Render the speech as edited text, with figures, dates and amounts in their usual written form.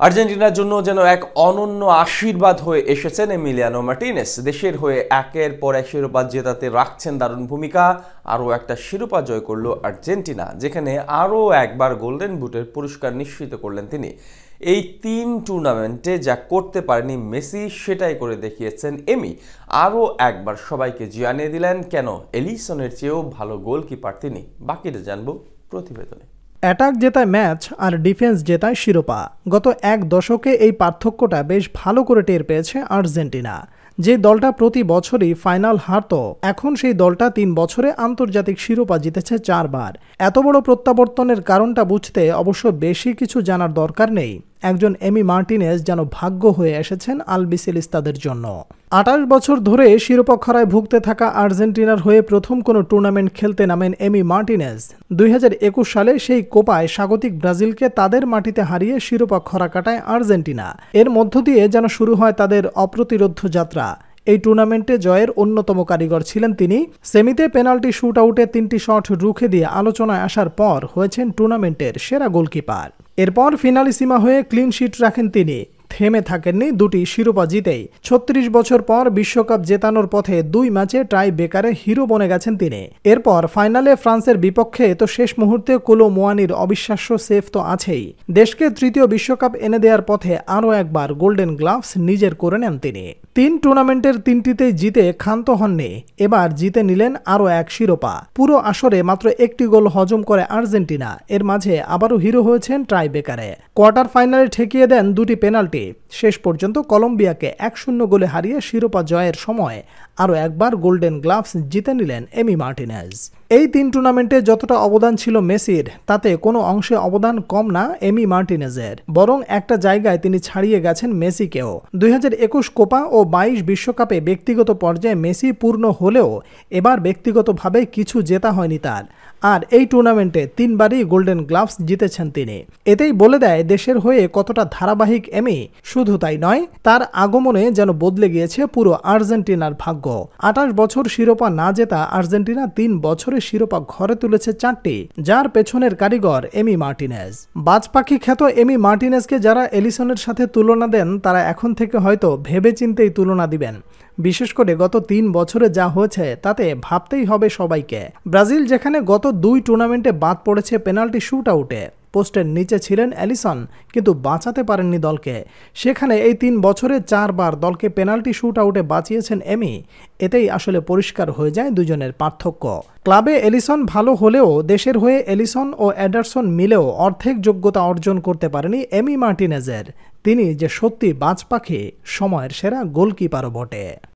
আর্জেন্টিনার জন্য যেন এক অনন্য আশীর্বাদ হয়ে এসেছেন এমিলিয়ানো মার্টিনেজ। দেশের হয়ে একের পর এক শিরোপা জেতাতে রাখছেন দারুণ ভূমিকা। আরও একটা শিরোপা জয় করলো আর্জেন্টিনা, যেখানে আরও একবার গোল্ডেন বুটের পুরস্কার নিশ্চিত করলেন তিনি। এই তিন টুর্নামেন্টে যা করতে পারেনি মেসি, সেটাই করে দেখিয়েছেন এমি। আরও একবার সবাইকে জানিয়ে দিলেন কেন এলিসনের চেয়েও ভালো গোলকিপার তিনি। বাকিটা জানবো প্রতিবেদনে। অ্যাটাক জেতায় ম্যাচ আর ডিফেন্স জেতায় শিরোপা। গত এক দশকে এই পার্থক্যটা বেশ ভালো করে টের পেয়েছে আর্জেন্টিনা। যে দলটা প্রতি বছরই ফাইনাল হারত, এখন সেই দলটা 3 বছরে আন্তর্জাতিক শিরোপা জিতেছে 4 বার। এত বড় প্রত্যাবর্তনের কারণটা বুঝতে অবশ্য বেশি কিছু জানার দরকার নেই। একজন এমি মার্টিনেজ যেন ভাগ্য হয়ে এসেছেন আলবিসেলিস্তাদের জন্য। 28 বছর ধরে শিরোপা খরায় ভুগতে থাকা আর্জেন্টিনার হয়ে প্রথম কোনো টুর্নামেন্ট খেলতে নামেন এমি মার্টিনেজ। 2021 সালে সেই কোপায় স্বাগতিক ব্রাজিলকে তাদের মাটিতে হারিয়ে শিরোপা খরা কাটায় আর্জেন্টিনা। এর মধ্য দিয়ে যেন শুরু হয় তাদের অপ্রতিরোধ্য যাত্রা। এই টুর্নামেন্টে জয়ের অন্যতম কারিগর ছিলেন তিনি। সেমিতে পেনাল্টি শুট আউটে 3টি শট রুখে দিয়ে আলোচনায় আসার পর হয়েছেন টুর্নামেন্টের সেরা গোলকিপার। এরপর ফিনালিসিমা হয়ে ক্লিন শিট রাখেন তিনি। থেমে থাকেননি দুটি শিরোপা জিতেই। 36 বছর পর বিশ্বকাপ জেতানোর পথে 2 ম্যাচে টাই বেকারে হিরো বনে গেছেন তিনি। এরপর ফাইনালে ফ্রান্সের বিপক্ষে তো শেষ মুহূর্তে কোলো মুয়ানির অবিশ্বাস্য সেভ তো আছেই। দেশকে তৃতীয় বিশ্বকাপ এনে দেওয়ার পথে আরও একবার গোল্ডেন গ্লাভস নিজের করে নেন তিনি। 3 টুর্নামেন্টের 3টিতেই জিতে ক্ষান্ত হননি, এবার জিতে নিলেন আরও এক শিরোপা। পুরো আসরে মাত্র 1টি গোল হজম করে আর্জেন্টিনা। এর মাঝে আবারও হিরো হয়েছেন টাই বেকারে। কোয়ার্টার ফাইনালে ঠেকিয়ে দেন 2টি পেনাল্টি। শেষ পর্যন্ত কলম্বিয়াকে 1-0 গোলে হারিয়ে শিরোপা জয়ের সময় আরও একবার গোল্ডেন গ্লাভস জিতে নিলেন এমি মার্টিনেজ। এই 3 টুর্নামেন্টে যতটা অবদান ছিল মেসির, তাতে কোনো অংশে অবদান কম না এমি মার্টিনেজের। বরং একটা জায়গায় তিনি ছাড়িয়ে গেছেন মেসিকেও। 2021 কোপা ও 22 বিশ্বকাপে ব্যক্তিগত পর্যায়ে মেসি পূর্ণ হলেও এবার ব্যক্তিগতভাবে কিছু জেতা হয়নি তার। আর এই টুর্নামেন্টে 3 বারই গোল্ডেন গ্লাভস জিতেছেন তিনি। এতেই বলে দেয় দেশের হয়ে কতটা ধারাবাহিক এমি। শুধু তাই নয়, তার আগমনে যেন বদলে গিয়েছে পুরো আর্জেন্টিনার ভাগ্য। 28 বছর শিরোপা না জেতা আর্জেন্টিনা 3 বছরে শিরোপা ঘরে তুলেছে 4টি, যার পেছনের কারিগর এমি মার্টিনেজ। বাজপাখি খ্যাত এমি মার্টিনেজকে যারা এলিসনের সাথে তুলনা দেন, তারা এখন থেকে হয়তো ভেবেচিন্তেই তুলনা দিবেন। বিশেষ করে গত 3 বছরে যা হয়েছে তাতে ভাবতেই হবে সবাইকে। ব্রাজিল যেখানে গত 2 টুর্নামেন্টে বাদ পড়েছে পেনাল্টি শুট আউটে, পোস্টের নিচে ছিলেন এলিসন, কিন্তু বাঁচাতে পারেননি দলকে, সেখানে এই 3 বছরে 4 বার দলকে পেনাল্টি শুট আউটে বাঁচিয়েছেন এমি। এতেই আসলে পরিষ্কার হয়ে যায় দুজনের পার্থক্য। ক্লাবে এলিসন ভালো হলেও দেশের হয়ে এলিসন ও এডারসন মিলেও অর্ধেক যোগ্যতা অর্জন করতে পারেনি এমি মার্টিনেজের। তিনি যে সত্যি বাজপাখি, সময়ের সেরা গোলকিপারও বটে।